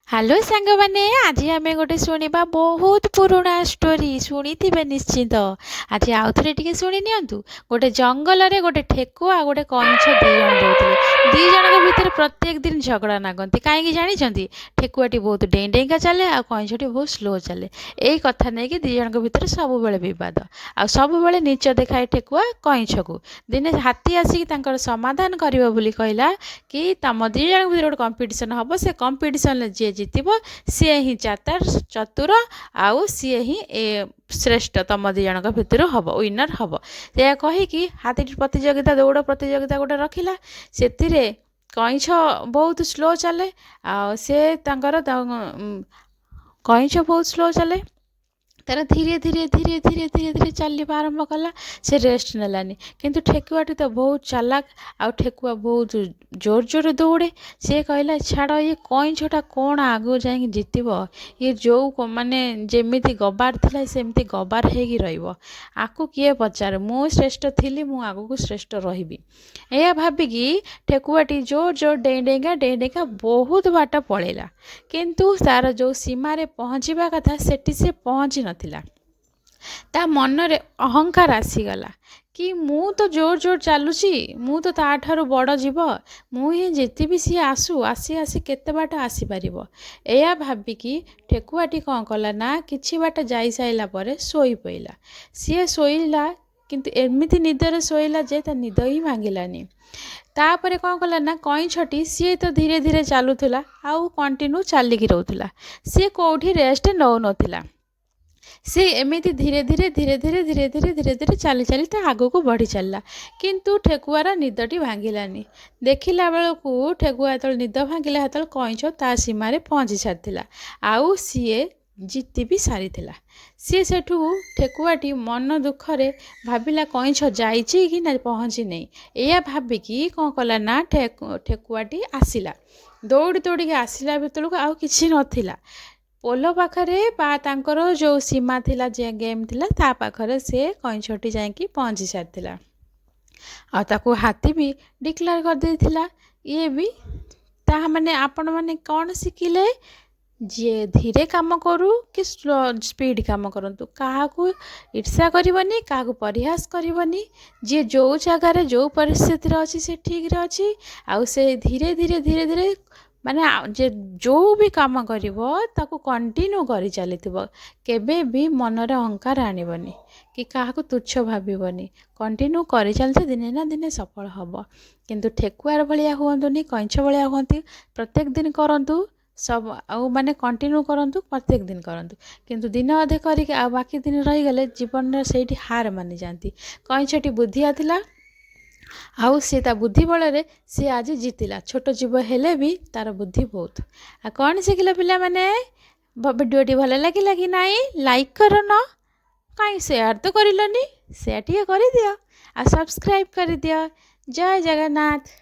Hello सांग माने आज आम गोटे शुणा बहुत पुराणा स्टोरी शुणी निश्चिंत। आज आउ थे शुणी नियंतु। गोटे जंगल में गोटे ठेकुआ गोटे कईंछ दी जण रोते। दी जन भितर प्रत्येक दिन झगड़ा नागती कहीं जानी। ठेकुआटी बहुत डेई डेईका चले आ कईंछटी बहुत स्लो चले। यही कथा नहीं कि दी जन भितर सब बद आ सब नीच देखाए ठेकुआ कईंछ को। दिने हाथी आसिक समाधान कर कहला कि तुम दी जन भर गोटे कंपिटिशन हम से कंपिटिशन जी जीतब सी ही चतुर आउ सी ही श्रेष्ठ तुम दी जन भितर हम विनर हम। यह कहीकि हाथी प्रतियोगिता दौड़ प्रतियोगिता गोटे रखिला। से कईंछ बहुत स्लो चले कईंछ बहुत स्लो चले तार धीरे धीरे धीरे धीरे धीरे धीरे चलने आरंभ कला। से रेस्ट नेलानी किंतु ठेकुआटी तो बहुत चालाक आ ठेकुआ बहुत जोर जोर दौड़े। सी कहला छाड़ ये कईंछटा कौन आगु जाए जीतब ये जो माने जेमिति गबार थिला सेमती गबार होगी रको किए पचार मु श्रेष्ठ थी मु आगु श्रेष्ठ रही। यह भाविकी ठेकुआटी जोर जोर डेई डेगा बहुत बाट पलैला किंतु तार जो सीमार पहुँचवा कथा सेठी से पहुँची नथिला। ता मन रे अहंकार आसीगला कि मु तो जोर जोर चलुची मु तो ताठारु बड़ जीव मु ही जितबी सी आसु आसी आसी केते बाट आसी पारिबो। एया भाबिकी ठेकुआटी कौन कला ना किछि बाट जाई साइला परे सोई पइला। सी सोइला किंतु एमिति निदरे सोइला जे ता निद ही भांगिलानी। तापरे कौन कला ना कईंछटी सी तो धीरे धीरे चलुला आउ कंटिन्यू चलिकी रोला। सी कौटी रेस्ट नौ नथिला। सी एमिति धीरे धीरे धीरे धीरे धीरे धीरे धीरे धीरे चली चली आगू को बढ़ी चलला किंतु ठेकुआर निदटी भांगिलानी। देखिला बेलू ठेकुआ जो निद भांगिला जो कईंछ ता सीमार पहुँची सारी आउ सीए जीति भी सारी। सी सेठू ठेकुआटी मन दुखरे भाविला कईंछ जाइछि कि ना पहुँची नहीं। यह भाविकी कौन कला ना ठेकुआटी आसिला दौड़ी दौड़ी आसिला भीतर को आउ किछि नथिला। पोल पाखरे बा तांकर जो सीमा थिला जे गेम थिला ता पाखरे से कईंछटी जाइकी पहुँची सारी आ ताकू हाथी भी डिक्लेयर कर देथिला। ये भी ता माने आपण माने कौन शिखिले जे धीरे काम करू कि स्लो स्पीड काम करंतु क्या ईर्षा करनी क्या परिहास करनी। जे जो जगार जो परिस्थिति अच्छी से ठीक रे अच्छी आउ से धीरे धीरे धीरे धीरे माने जे जो भी काम करिवो ताकू कंटिन्यू करी चलिथिबो। केबे भी मनरे अहंकार आनिबनी कि काहाकू तुच्छ भाबिबनी कंटिन्यू करी चलते दिने ना दिने सफल हब। किंतु ठेकुआर भलिया हुअंतुनी कईंछ भलिया हुअंती प्रत्येक दिन करंतु सब आउ माने कंटिन्यू करंतु प्रत्येक दिन करंतु किंतु दिन अधे करिक आ बाकी दिन रही गले जीवन रे सेठी हार मानि जानती। कईंछटी बुद्धिया थिला आउ से ता बुद्धि बल सी आज जीतिला। छोट जीव हेले भी तार बुद्धि बहुत। आ कौन शिखिला पिला माने वीडियोटी भल लगिला कि नाई लाइक कर न कहीं शेयर तो करलनी शेयर टी कर दियो आ सब्सक्राइब कर दियो। जय जगन्नाथ।